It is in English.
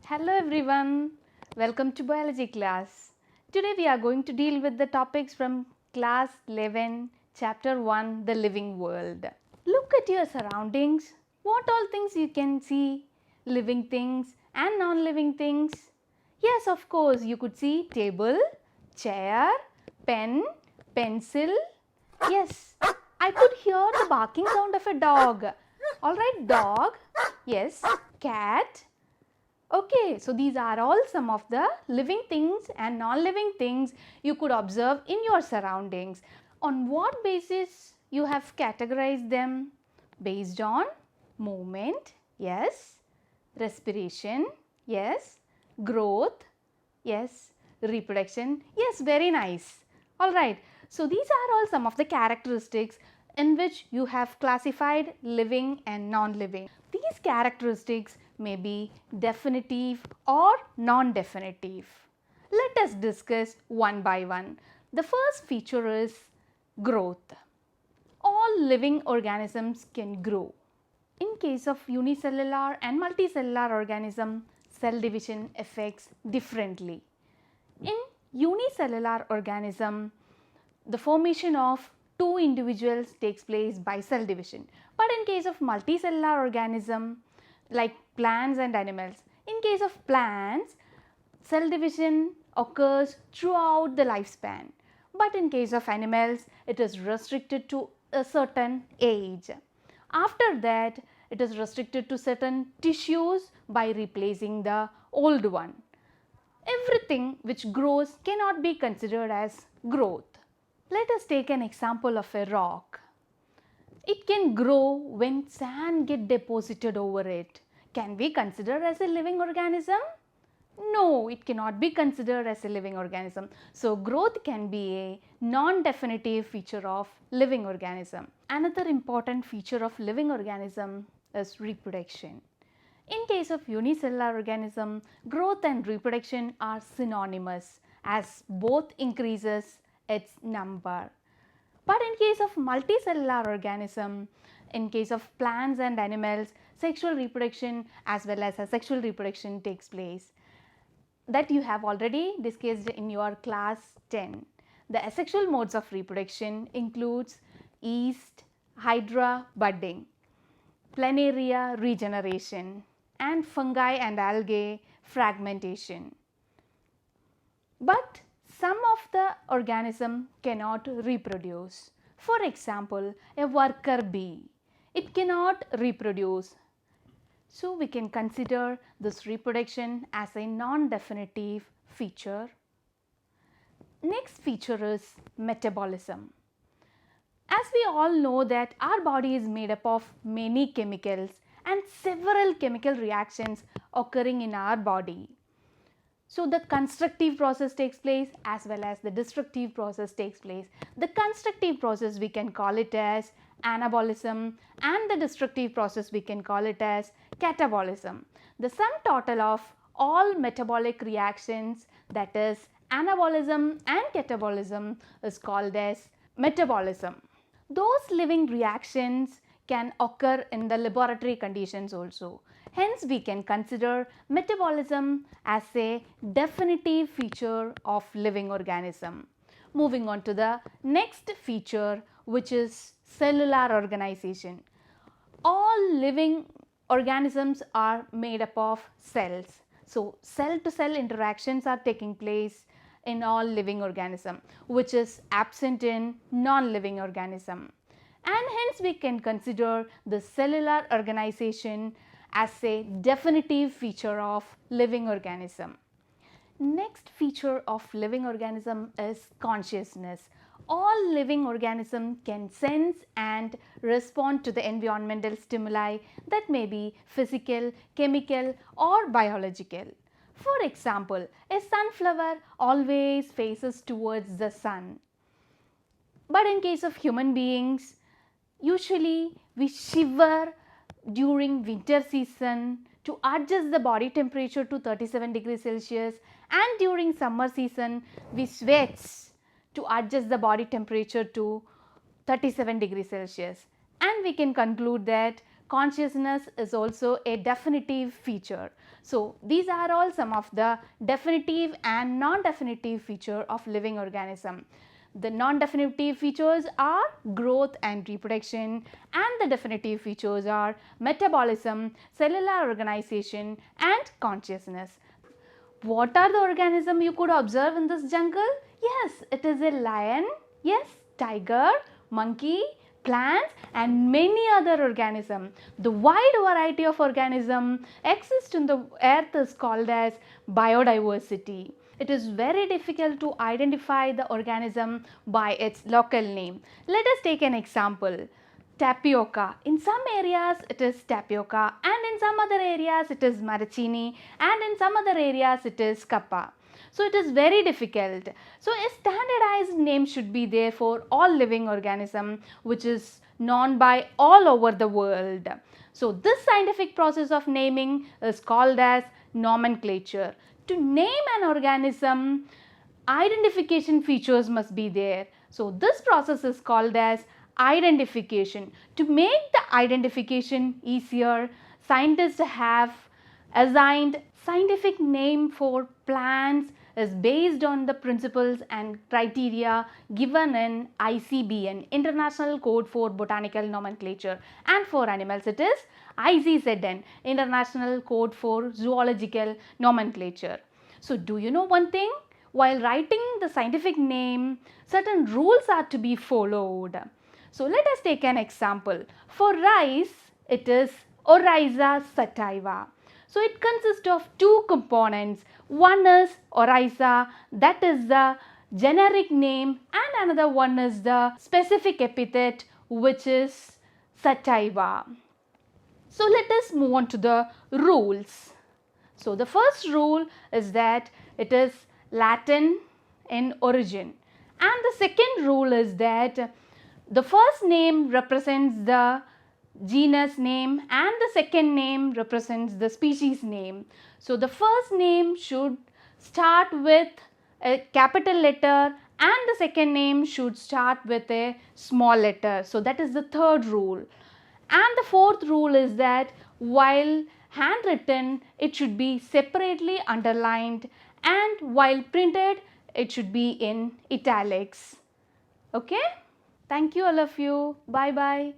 Hello everyone, welcome to biology class. Today we are going to deal with the topics from class 11, chapter 1, the living world. Look at your surroundings. What all things you can see? Living things and non-living things. Yes, of course, you could see table, chair, pen, pencil. Yes, I could hear the barking sound of a dog. Alright, dog. Yes, cat. Okay, so these are all some of the living things and non-living things you could observe in your surroundings. On what basis you have categorized them? Based on movement, yes, respiration, yes, growth, yes, reproduction, yes, very nice. Alright, so these are all some of the characteristics in which you have classified living and non-living. These characteristics may be definitive or non-definitive. Let us discuss one by one. The first feature is growth. All living organisms can grow. In case of unicellular and multicellular organism, cell division affects differently. In unicellular organism, the formation of two individuals takes place by cell division. But in case of multicellular organism like plants and animals, in case of plants, cell division occurs throughout the lifespan. But in case of animals, it is restricted to a certain age. After that, it is restricted to certain tissues by replacing the old one. Everything which grows cannot be considered as growth. Let us take an example of a rock. It can grow when sand gets deposited over it. Can we consider as a living organism? No, it cannot be considered as a living organism. So, growth can be a non-definitive feature of living organism. Another important feature of living organism is reproduction. In case of unicellular organism, growth and reproduction are synonymous as both increases its number. But in case of multicellular organism, in case of plants and animals, sexual reproduction as well as asexual reproduction takes place. That you have already discussed in your class 10. The asexual modes of reproduction includes yeast, hydra budding, planaria regeneration, and fungi and algae fragmentation. But some of the organism cannot reproduce. For example, a worker bee, it cannot reproduce. So we can consider this reproduction as a non-definitive feature. Next feature is metabolism. As we all know that our body is made up of many chemicals and several chemical reactions occurring in our body. So the constructive process takes place as well as the destructive process takes place. The constructive process we can call it as anabolism and the destructive process we can call it as catabolism. The sum total of all metabolic reactions, that is anabolism and catabolism, is called as metabolism. Those living reactions can occur in the laboratory conditions also. Hence, we can consider metabolism as a definitive feature of living organism. Moving on to the next feature, which is cellular organization. All living organisms are made up of cells. So, cell to cell interactions are taking place in all living organism, which is absent in non-living organism. And hence we can consider the cellular organization as a definitive feature of living organism. Next feature of living organism is consciousness. All living organisms can sense and respond to the environmental stimuli that may be physical, chemical or biological. For example, a sunflower always faces towards the sun. But in case of human beings, usually we shiver during winter season to adjust the body temperature to 37 degrees Celsius, and during summer season we sweat to adjust the body temperature to 37 degrees Celsius. And we can conclude that consciousness is also a definitive feature. So these are all some of the definitive and non-definitive feature of living organism. The non-definitive features are growth and reproduction, and the definitive features are metabolism, cellular organization and consciousness. What are the organisms you could observe in this jungle? Yes, it is a lion, yes, tiger, monkey, plants and many other organisms. The wide variety of organisms exist in the earth is called as biodiversity. It is very difficult to identify the organism by its local name. Let us take an example. Tapioca. In some areas it is tapioca and in some other areas it is maraschini and in some other areas it is kappa. So it is very difficult. So a standardized name should be there for all living organism which is known by all over the world. So this scientific process of naming is called as nomenclature. To name an organism, identification features must be there. So this process is called as identification. To make the identification easier, scientists have assigned scientific name for plants is based on the principles and criteria given in ICBN, International Code for Botanical Nomenclature, and for animals it is ICZN, International Code for Zoological Nomenclature. So do you know one thing? While writing the scientific name, certain rules are to be followed. So let us take an example. For rice, it is Oryza sativa. So it consists of two components. One is Oryza, that is the generic name, and another one is the specific epithet, which is sativa. So let us move on to the rules. So the first rule is that it is Latin in origin, and the second rule is that the first name represents the genus name and the second name represents the species name. So the first name should start with a capital letter and the second name should start with a small letter. So that is the third rule. And the fourth rule is that while handwritten, it should be separately underlined, and while printed, it should be in italics. Okay? Thank you all of you. Bye bye.